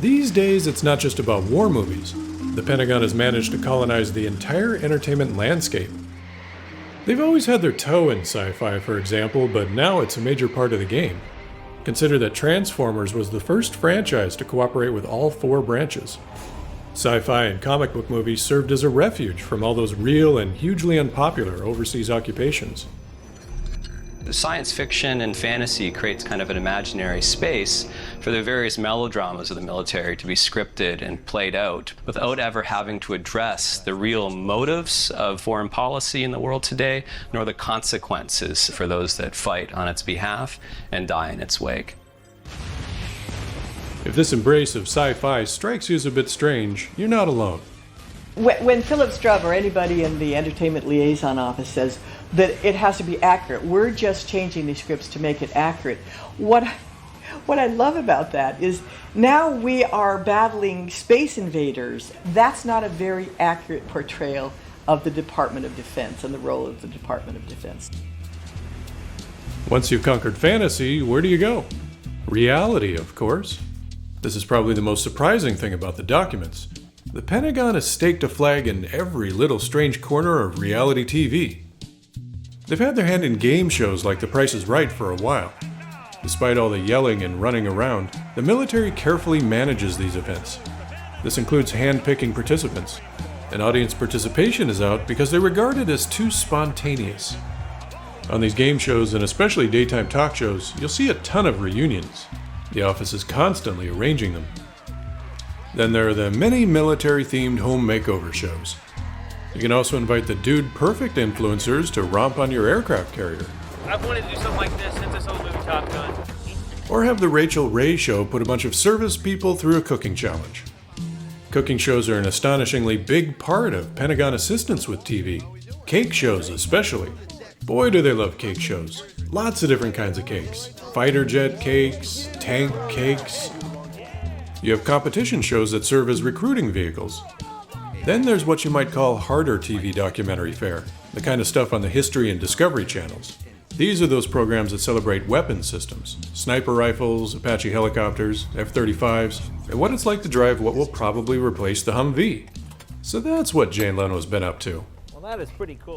These days, it's not just about war movies. The Pentagon has managed to colonize the entire entertainment landscape. They've always had their toe in sci-fi, for example, but now it's a major part of the game. Consider that Transformers was the first franchise to cooperate with all four branches. Sci-fi and comic book movies served as a refuge from all those real and hugely unpopular overseas occupations. Science fiction and fantasy creates kind of an imaginary space for the various melodramas of the military to be scripted and played out without ever having to address the real motives of foreign policy in the world today, nor the consequences for those that fight on its behalf and die in its wake. If this embrace of sci-fi strikes you as a bit strange, you're not alone. When Philip Strubb or anybody in the Entertainment Liaison Office says that it has to be accurate, we're just changing these scripts to make it accurate. What I love about that is now we are battling space invaders. That's not a very accurate portrayal of the Department of Defense and the role of the Department of Defense. Once you've conquered fantasy, where do you go? Reality, of course. This is probably the most surprising thing about the documents. The Pentagon has staked a flag in every little strange corner of reality TV. They've had their hand in game shows like The Price is Right for a while. Despite all the yelling and running around, the military carefully manages these events. This includes hand-picking participants, and audience participation is out because they're regarded as too spontaneous. On these game shows, and especially daytime talk shows, you'll see a ton of reunions. The office is constantly arranging them. Then there are the many military-themed home makeover shows. You can also invite the dude-perfect influencers to romp on your aircraft carrier. I've wanted to do something like this since this whole movie Top Gun. Or have the Rachel Ray Show put a bunch of service people through a cooking challenge. Cooking shows are an astonishingly big part of Pentagon assistance with TV. Cake shows especially. Boy, do they love cake shows. Lots of different kinds of cakes. Fighter jet cakes, tank cakes. You have competition shows that serve as recruiting vehicles. Then there's what you might call harder TV documentary fare, the kind of stuff on the History and Discovery channels. These are those programs that celebrate weapons systems, sniper rifles, Apache helicopters, F-35s, and what it's like to drive what will probably replace the Humvee. So that's what Jay Leno's been up to. Well, that is pretty cool.